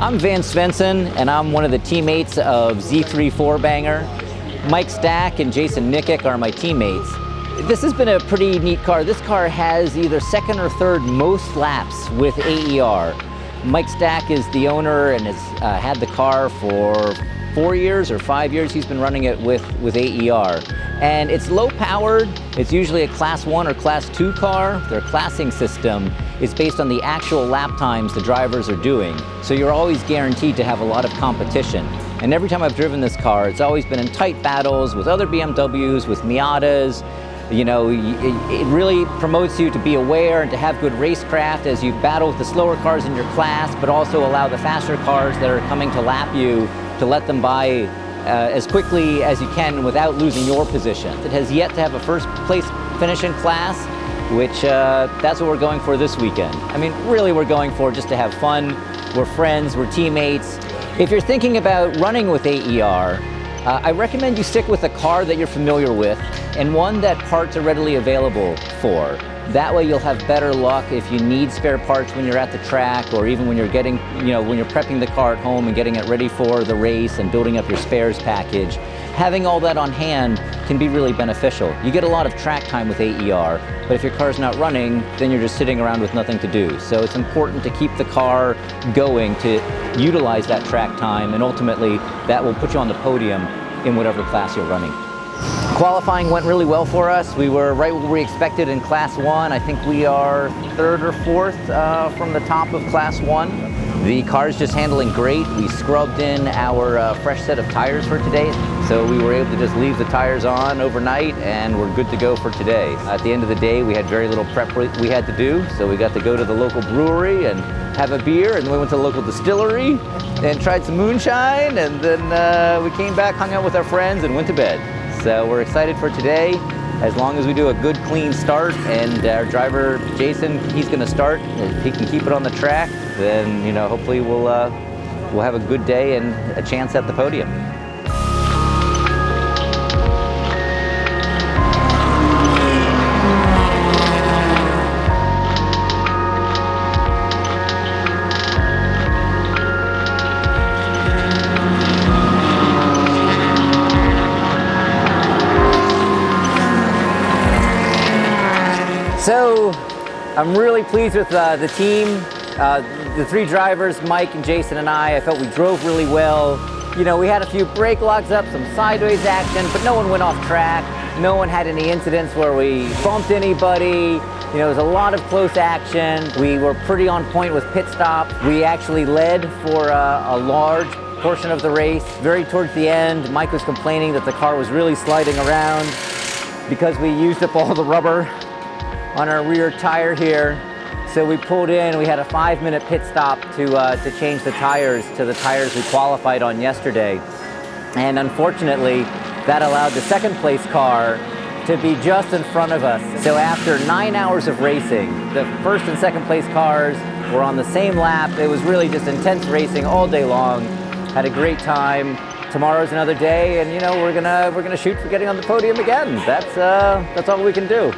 I'm Van Svensson, and I'm one of the teammates of Z3 4Banger. Mike Stack and Jason Nikic are my teammates. This has been a pretty neat car. This car has either second or third most laps with AER. Mike Stack is the owner and has had the car for 4 years or 5 years. He's been running it with AER. And it's low powered. It's usually a class 1 or class 2 car. Their classing system is based on the actual lap times the drivers are doing. So you're always guaranteed to have a lot of competition. And every time I've driven this car, it's always been in tight battles with other BMWs, with Miatas. You know, it really promotes you to be aware and to have good racecraft as you battle with the slower cars in your class, but also allow the faster cars that are coming to lap you to let them by as quickly as you can without losing your position. It has yet to have a first place finish in class, which that's what we're going for this weekend. I mean, really we're going for just to have fun. We're friends, we're teammates. If you're thinking about running with AER, I recommend you stick with a car that you're familiar with and one that parts are readily available for. That way you'll have better luck if you need spare parts when you're at the track, or even when you're getting, when you're prepping the car at home and getting it ready for the race and building up your spares package. Having all that on hand can be really beneficial. You get a lot of track time with AER, but if your car's not running, then you're just sitting around with nothing to do. So it's important to keep the car going, to utilize that track time, and ultimately that will put you on the podium in whatever class you're running. Qualifying went really well for us. We were right where we expected in Class 1. I think we are third or fourth from the top of Class 1. The car's just handling great. We scrubbed in our fresh set of tires for today, so we were able to just leave the tires on overnight and we're good to go for today. At the end of the day, we had very little prep we had to do, so we got to go to the local brewery and have a beer, and then we went to the local distillery and tried some moonshine, and then we came back, hung out with our friends, and went to bed. So we're excited for today. As long as we do a good, clean start, and our driver, Jason, he's going to start. If he can keep it on the track, then hopefully we'll have a good day and a chance at the podium. So I'm really pleased with the team, the three drivers, Mike and Jason and I felt we drove really well. We had a few brake locks up, some sideways action, but no one went off track. No one had any incidents where we bumped anybody. It was a lot of close action. We were pretty on point with pit stops. We actually led for a large portion of the race. Very towards the end, Mike was complaining that the car was really sliding around because we used up all the rubber on our rear tire here. So we pulled in, we had a 5-minute pit stop to change the tires to the tires we qualified on yesterday. And unfortunately, that allowed the second place car to be just in front of us. So after 9 hours of racing, the first and second place cars were on the same lap. It was really just intense racing all day long. Had a great time. Tomorrow's another day, and we're gonna shoot for getting on the podium again. That's all we can do.